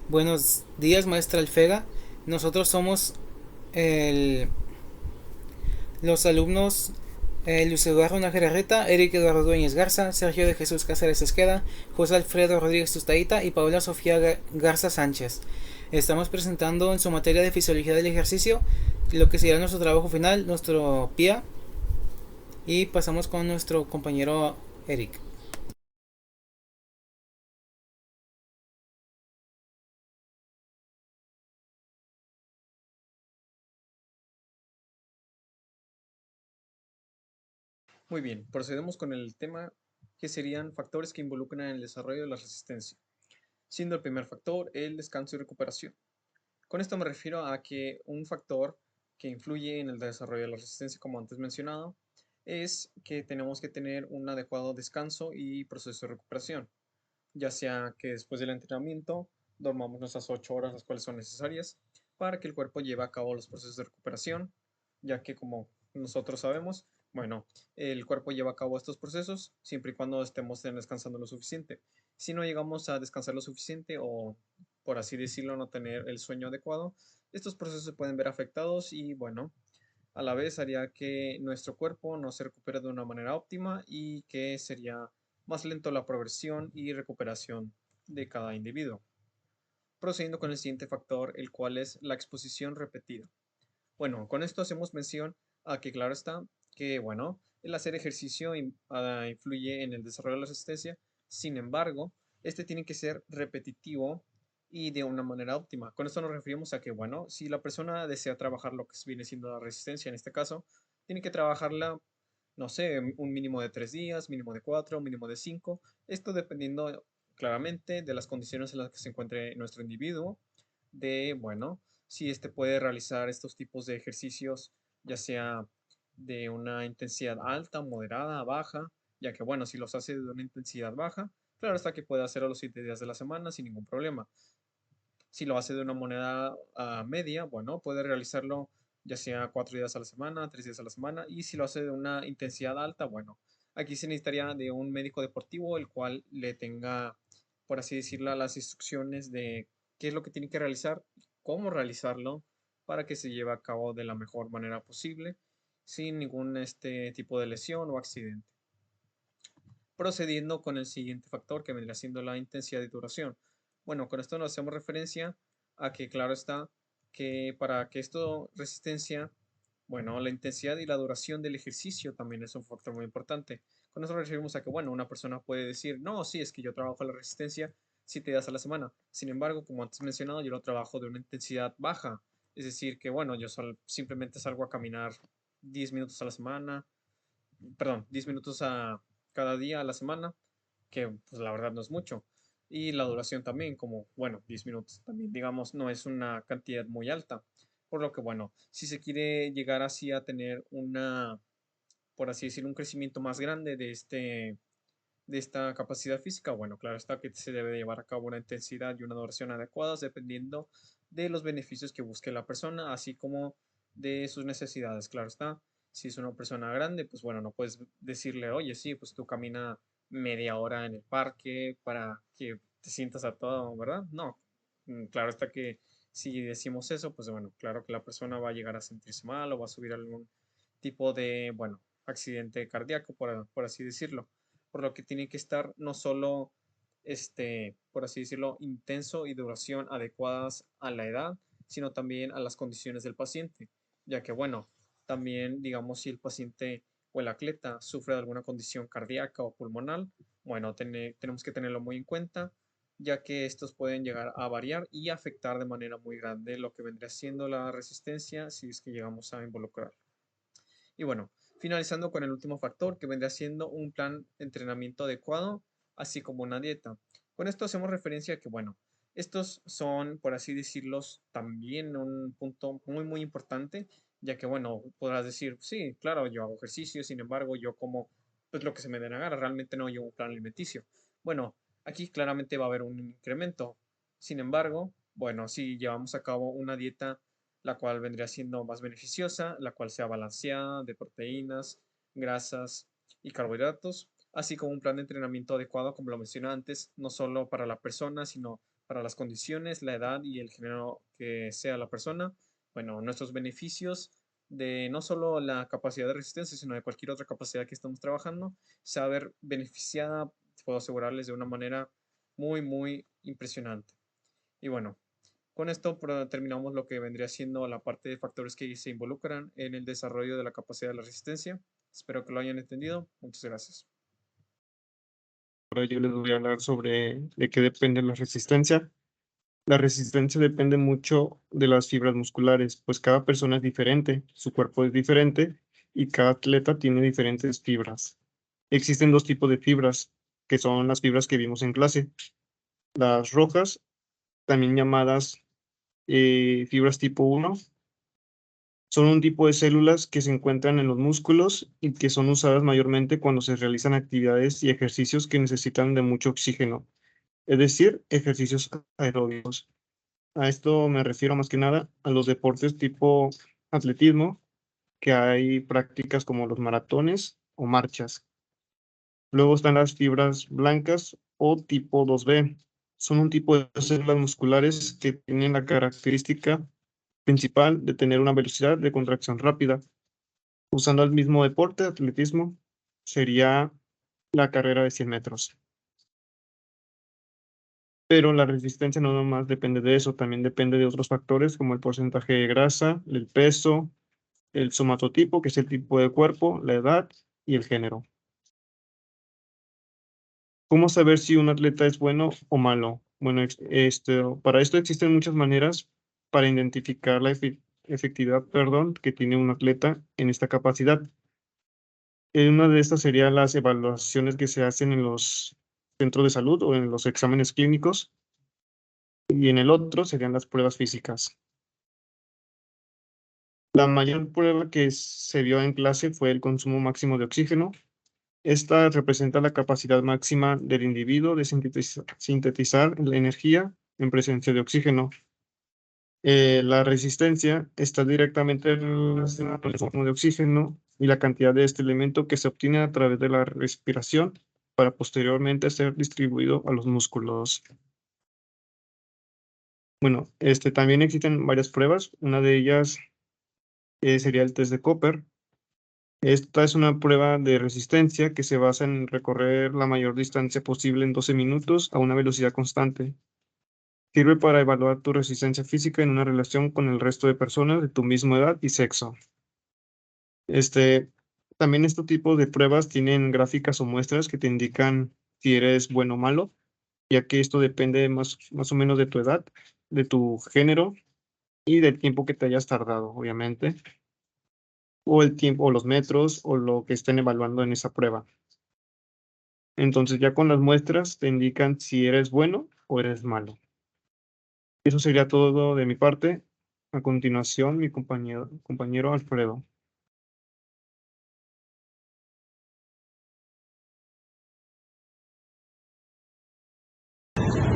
Buenos días, maestra Alfega. Nosotros somos el- los alumnos Luis Eduardo Nájera Reta, Eric Eduardo Dueñez Garza, Sergio de Jesús Cáceres Esqueda, José Alfredo Rodríguez Tustaita y Paula Sofía Garza Sánchez. Estamos presentando en su materia de fisiología del ejercicio lo que será nuestro trabajo final, nuestro PIA, y pasamos con nuestro compañero Eric. Muy bien, procedemos con el tema que serían factores que involucran en el desarrollo de la resistencia, siendo el primer factor el descanso y recuperación. Con esto me refiero a que un factor que influye en el desarrollo de la resistencia, como antes mencionado, es que tenemos que tener un adecuado descanso y proceso de recuperación, ya sea que después del entrenamiento dormamos nuestras 8 horas, las cuales son necesarias para que el cuerpo lleve a cabo los procesos de recuperación, ya que como nosotros sabemos, bueno, el cuerpo lleva a cabo estos procesos siempre y cuando estemos descansando lo suficiente. Si no llegamos a descansar lo suficiente o, por así decirlo, no tener el sueño adecuado, estos procesos se pueden ver afectados y, bueno, a la vez haría que nuestro cuerpo no se recupere de una manera óptima y que sería más lento la progresión y recuperación de cada individuo. Procediendo con el siguiente factor, el cual es la exposición repetida. Bueno, con esto hacemos mención a que claro está que, bueno, el hacer ejercicio influye en el desarrollo de la resistencia. Sin embargo, este tiene que ser repetitivo y de una manera óptima. Con esto nos referimos a que, bueno, si la persona desea trabajar lo que viene siendo la resistencia en este caso, tiene que trabajarla, no sé, un mínimo de 3 días, mínimo de 4, mínimo de 5. Esto dependiendo claramente de las condiciones en las que se encuentre nuestro individuo, de, bueno, si éste puede realizar estos tipos de ejercicios, ya sea de una intensidad alta, moderada, baja, ya que, bueno, si los hace de una intensidad baja, claro está que puede hacerlo los 7 días de la semana sin ningún problema. Si lo hace de una moneda media, bueno, puede realizarlo ya sea 4 días a la semana, 3 días a la semana, y si lo hace de una intensidad alta, bueno, aquí se necesitaría de un médico deportivo el cual le tenga, por así decirlo, las instrucciones de qué es lo que tiene que realizar, cómo realizarlo, para que se lleve a cabo de la mejor manera posible, sin ningún tipo de lesión o accidente. Procediendo con el siguiente factor que vendría siendo la intensidad y duración. Bueno, con esto nos hacemos referencia a que claro está que para que esto resistencia, bueno, la intensidad y la duración del ejercicio también es un factor muy importante. Con eso nos referimos a que, bueno, una persona puede decir, no, sí, es que yo trabajo la resistencia 7 días a la semana. Sin embargo, como antes mencionado, yo lo trabajo de una intensidad baja. Es decir, que, bueno, yo simplemente salgo a caminar 10 minutos a la semana, perdón, 10 minutos a cada día a la semana, que pues la verdad no es mucho. Y la duración también, como, bueno, 10 minutos también, digamos, no es una cantidad muy alta. Por lo que, bueno, si se quiere llegar así a tener una, por así decirlo, un crecimiento más grande de esta capacidad física, bueno, claro está que se debe de llevar a cabo una intensidad y una duración adecuadas dependiendo de los beneficios que busque la persona, así como de sus necesidades, claro está. Si es una persona grande, pues bueno, no puedes decirle, oye, sí, pues tú camina media hora en el parque para que te sientas a todo, ¿verdad? No. Claro está que si decimos eso, pues bueno, claro que la persona va a llegar a sentirse mal o va a subir algún tipo de, bueno, accidente cardíaco, por así decirlo, por lo que tiene que estar no solo, por así decirlo, intenso y duración adecuadas a la edad, sino también a las condiciones del paciente, ya que, bueno, también, digamos, si el paciente o el atleta sufre de alguna condición cardíaca o pulmonar, bueno, tenemos que tenerlo muy en cuenta, ya que estos pueden llegar a variar y afectar de manera muy grande lo que vendría siendo la resistencia si es que llegamos a involucrar. Y bueno, finalizando con el último factor que vendría siendo un plan de entrenamiento adecuado, así como una dieta. Con esto hacemos referencia a que, bueno, estos son, por así decirlos, también un punto muy, muy importante, ya que, bueno, podrás decir, sí, claro, yo hago ejercicio, sin embargo, yo como pues lo que se me dé la gana, realmente no llevo un plan alimenticio. Bueno, aquí claramente va a haber un incremento. Sin embargo, bueno, si llevamos a cabo una dieta la cual vendría siendo más beneficiosa, la cual sea balanceada de proteínas, grasas y carbohidratos, así como un plan de entrenamiento adecuado, como lo mencioné antes, no solo para la persona, sino para las condiciones, la edad y el género que sea la persona. Bueno, nuestros beneficios de no solo la capacidad de resistencia, sino de cualquier otra capacidad que estamos trabajando, se va a ver beneficiada, puedo asegurarles, de una manera muy, muy impresionante. Y bueno, con esto terminamos lo que vendría siendo la parte de factores que se involucran en el desarrollo de la capacidad de la resistencia. Espero que lo hayan entendido. Muchas gracias. Ahora yo les voy a hablar sobre de qué depende la resistencia. La resistencia depende mucho de las fibras musculares, pues cada persona es diferente, su cuerpo es diferente y cada atleta tiene diferentes fibras. Existen dos tipos de fibras, que son las fibras que vimos en clase. Las rojas, también llamadas fibras tipo 1, son un tipo de células que se encuentran en los músculos y que son usadas mayormente cuando se realizan actividades y ejercicios que necesitan de mucho oxígeno, es decir, ejercicios aeróbicos. A esto me refiero más que nada a los deportes tipo atletismo, que hay prácticas como los maratones o marchas. Luego están las fibras blancas o tipo 2B. Son un tipo de células musculares que tienen la característica principal de tener una velocidad de contracción rápida. Usando el mismo deporte, atletismo, sería la carrera de 100 metros. Pero la resistencia no nomás depende de eso, también depende de otros factores como el porcentaje de grasa, el peso, el somatotipo, que es el tipo de cuerpo, la edad y el género. ¿Cómo saber si un atleta es bueno o malo? Bueno, para esto existen muchas maneras para identificar la efectividad, que tiene un atleta en esta capacidad. Una de estas sería las evaluaciones que se hacen en los centros de salud o en los exámenes clínicos, y en el otro serían las pruebas físicas. La mayor prueba que se vio en clase fue el consumo máximo de oxígeno. Esta representa la capacidad máxima del individuo de sintetizar la energía en presencia de oxígeno. La resistencia está directamente relacionada con el consumo de oxígeno y la cantidad de este elemento que se obtiene a través de la respiración para posteriormente ser distribuido a los músculos. Bueno, también existen varias pruebas. Una de ellas sería el test de Cooper. Esta es una prueba de resistencia que se basa en recorrer la mayor distancia posible en 12 minutos a una velocidad constante. Sirve para evaluar tu resistencia física en una relación con el resto de personas de tu misma edad y sexo. También este tipo de pruebas tienen gráficas o muestras que te indican si eres bueno o malo, ya que esto depende más o menos de tu edad, de tu género y del tiempo que te hayas tardado, obviamente, o el tiempo, o los metros, o lo que estén evaluando en esa prueba. Entonces ya con las muestras te indican si eres bueno o eres malo. Eso sería todo de mi parte. A continuación, mi compañero Alfredo.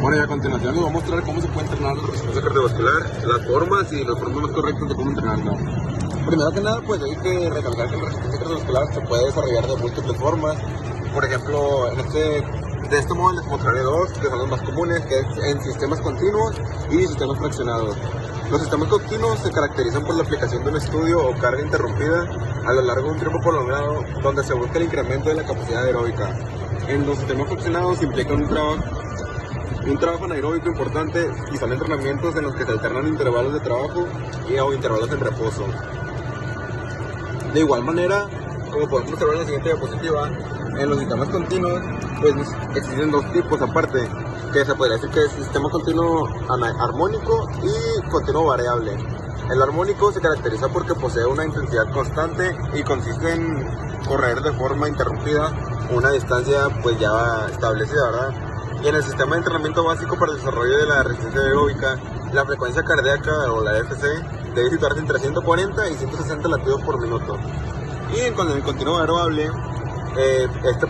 Bueno, y a continuación les voy a mostrar cómo se puede entrenar la resistencia cardiovascular, las formas y los formas más correctas de cómo entrenarlo. Primero que nada, pues hay que recalcar que la resistencia cardiovascular se puede desarrollar de múltiples formas. Por ejemplo, de este modo les mostraré dos, que son los más comunes, que es en sistemas continuos y sistemas fraccionados. Los sistemas continuos se caracterizan por la aplicación de un estudio o carga interrumpida a lo largo de un tiempo prolongado, donde se busca el incremento de la capacidad aeróbica. En los sistemas fraccionados implican un trabajo anaeróbico importante y son entrenamientos en los que se alternan intervalos de trabajo o intervalos en reposo. De igual manera, como podemos observar en la siguiente diapositiva, en los sistemas continuos pues existen dos tipos aparte, que se podría decir que es sistema continuo armónico y continuo variable. El armónico se caracteriza porque posee una intensidad constante y consiste en correr de forma interrumpida una distancia pues ya establecida, ¿verdad? Y en el sistema de entrenamiento básico para el desarrollo de la resistencia aeróbica, la frecuencia cardíaca o la FC debe situarse entre 140 y 160 latidos por minuto. Y en el continuo variable,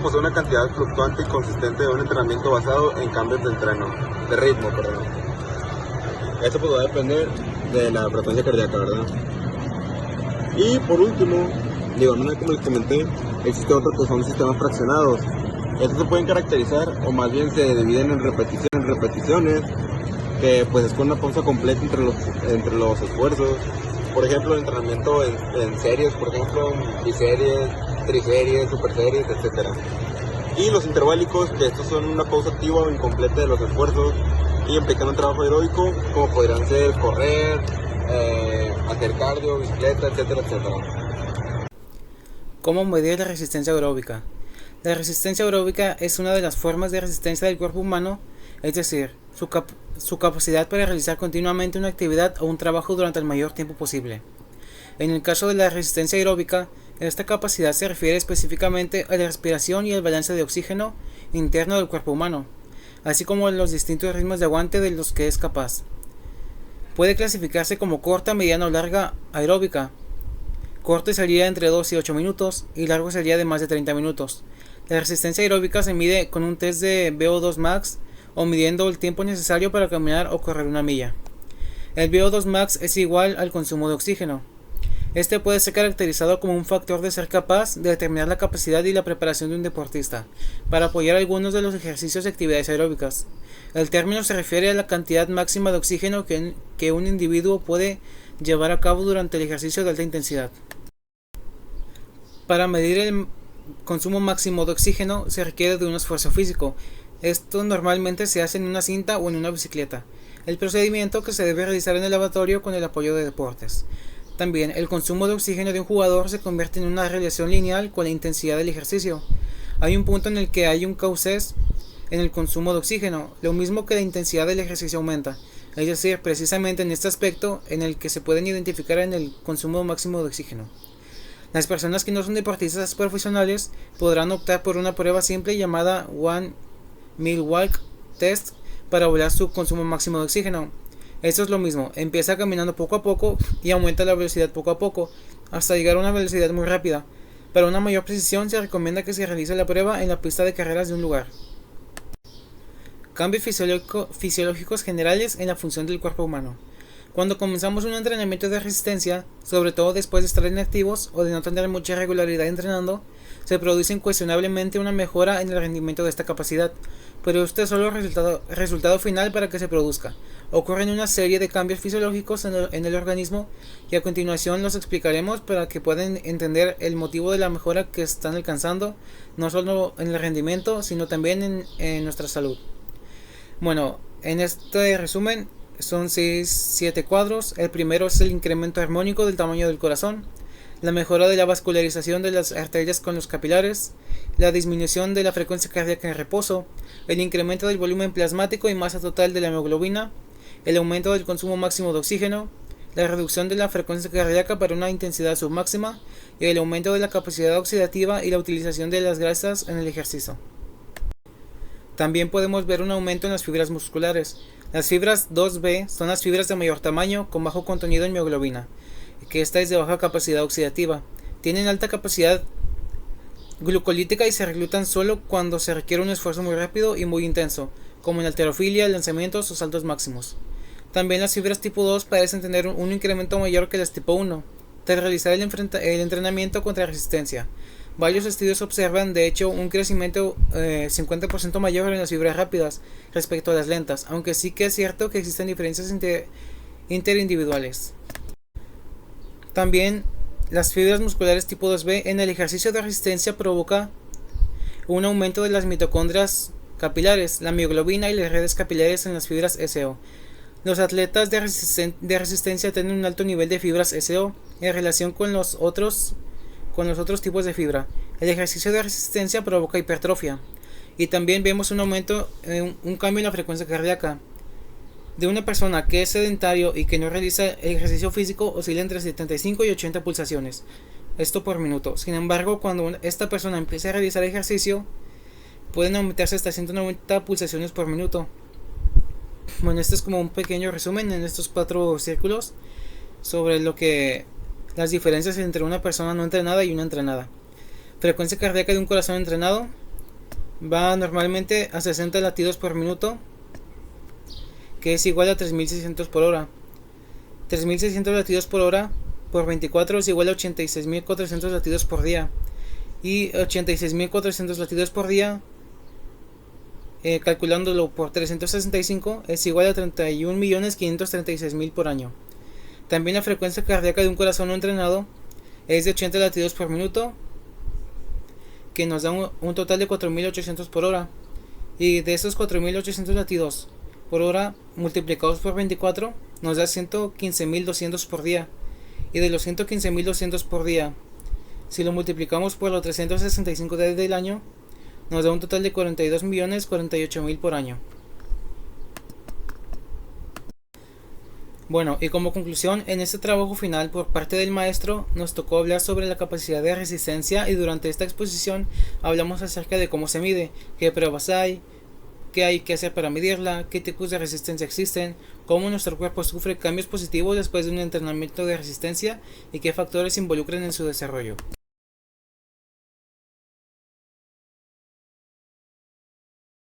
posee una cantidad fluctuante y consistente de un entrenamiento basado en cambios de ritmo. Esto pues va a depender de la frecuencia cardíaca, ¿verdad? Y por último, de igual manera como les comenté, existen otros que son sistemas fraccionados. Estos se pueden caracterizar, o más bien se dividen en repeticiones, que pues es con una pausa completa entre los esfuerzos. Por ejemplo, el entrenamiento en series, por ejemplo, biseries, triseries, superseries, etcétera. Y los interválicos, que estos son una pausa activa o incompleta de los esfuerzos y implican un trabajo aeróbico, como podrían ser correr, hacer cardio, bicicleta, etcétera, etcétera. ¿Cómo medir la resistencia aeróbica? La resistencia aeróbica es una de las formas de resistencia del cuerpo humano, es decir, su capacidad para realizar continuamente una actividad o un trabajo durante el mayor tiempo posible. En el caso de la resistencia aeróbica, esta capacidad se refiere específicamente a la respiración y el balance de oxígeno interno del cuerpo humano, así como a los distintos ritmos de aguante de los que es capaz. Puede clasificarse como corta, mediana o larga aeróbica. Corto sería entre 2 y 8 minutos y largo sería de más de 30 minutos. La resistencia aeróbica se mide con un test de VO2 max o midiendo el tiempo necesario para caminar o correr una milla. El VO2 max es igual al consumo de oxígeno. Este puede ser caracterizado como un factor de ser capaz de determinar la capacidad y la preparación de un deportista para apoyar algunos de los ejercicios y actividades aeróbicas. El término se refiere a la cantidad máxima de oxígeno que un individuo puede llevar a cabo durante el ejercicio de alta intensidad. Para medir el consumo máximo de oxígeno se requiere de un esfuerzo físico. Esto normalmente se hace en una cinta o en una bicicleta. El procedimiento que se debe realizar en el laboratorio con el apoyo de deportes. También, el consumo de oxígeno de un jugador se convierte en una relación lineal con la intensidad del ejercicio. Hay un punto en el que hay un cauces en el consumo de oxígeno, lo mismo que la intensidad del ejercicio aumenta. Es decir, precisamente en este aspecto en el que se pueden identificar en el consumo máximo de oxígeno. Las personas que no son deportistas profesionales podrán optar por una prueba simple llamada One Mile Walk Test para evaluar su consumo máximo de oxígeno. Esto es lo mismo, empieza caminando poco a poco y aumenta la velocidad poco a poco, hasta llegar a una velocidad muy rápida. Para una mayor precisión se recomienda que se realice la prueba en la pista de carreras de un lugar. Cambios fisiológicos generales en la función del cuerpo humano. Cuando comenzamos un entrenamiento de resistencia, sobre todo después de estar inactivos o de no tener mucha regularidad entrenando, se produce incuestionablemente una mejora en el rendimiento de esta capacidad, pero este es solo el resultado final para que se produzca. Ocurren una serie de cambios fisiológicos en el organismo y a continuación los explicaremos para que puedan entender el motivo de la mejora que están alcanzando, no solo en el rendimiento, sino también en nuestra salud. Bueno, en este resumen son 6-7 cuadros. El primero es el incremento armónico del tamaño del corazón, la mejora de la vascularización de las arterias con los capilares, la disminución de la frecuencia cardíaca en reposo, el incremento del volumen plasmático y masa total de la hemoglobina, el aumento del consumo máximo de oxígeno, la reducción de la frecuencia cardíaca para una intensidad submáxima y el aumento de la capacidad oxidativa y la utilización de las grasas en el ejercicio. También podemos ver un aumento en las fibras musculares. Las fibras 2B son las fibras de mayor tamaño con bajo contenido en mioglobina, que esta es de baja capacidad oxidativa. Tienen alta capacidad glucolítica y se reclutan solo cuando se requiere un esfuerzo muy rápido y muy intenso, como en halterofilia, lanzamientos o saltos máximos. También las fibras tipo 2 parecen tener un incremento mayor que las tipo 1, tras realizar el entrenamiento contra resistencia. Varios estudios observan, de hecho, un crecimiento 50% mayor en las fibras rápidas respecto a las lentas, aunque sí que es cierto que existen diferencias interindividuales. También, las fibras musculares tipo 2B en el ejercicio de resistencia provoca un aumento de las mitocondrias capilares, la mioglobina y las redes capilares en las fibras SO. Los atletas de resistencia tienen un alto nivel de fibras SO en relación con los otros tipos de fibra. El ejercicio de resistencia provoca hipertrofia y también vemos un aumento, un cambio en la frecuencia cardíaca. De una persona que es sedentario y que no realiza ejercicio físico oscila entre 75 y 80 pulsaciones, esto por minuto. Sin embargo, cuando esta persona empieza a realizar ejercicio, pueden aumentarse hasta 190 pulsaciones por minuto. Bueno, este es como un pequeño resumen en estos 4 círculos sobre las diferencias entre una persona no entrenada y una entrenada. Frecuencia cardíaca de un corazón entrenado va normalmente a 60 latidos por minuto, que es igual a 3600 por hora. 3600 latidos por hora por 24 es igual a 86.400 latidos por día. Y 86.400 latidos por día calculándolo por 365, es igual a 31.536.000 por año. También la frecuencia cardíaca de un corazón no entrenado es de 80 latidos por minuto, que nos da un total de 4.800 por hora. Y de esos 4.800 latidos por hora multiplicados por 24 nos da 115.200 por día. Y de los 115.200 por día, si lo multiplicamos por los 365 días del año, nos da un total de 42.048.000 por año. Bueno, y como conclusión, en este trabajo final por parte del maestro nos tocó hablar sobre la capacidad de resistencia, y durante esta exposición hablamos acerca de cómo se mide, qué pruebas hay que hacer para medirla, qué tipos de resistencia existen, cómo nuestro cuerpo sufre cambios positivos después de un entrenamiento de resistencia y qué factores se involucran en su desarrollo.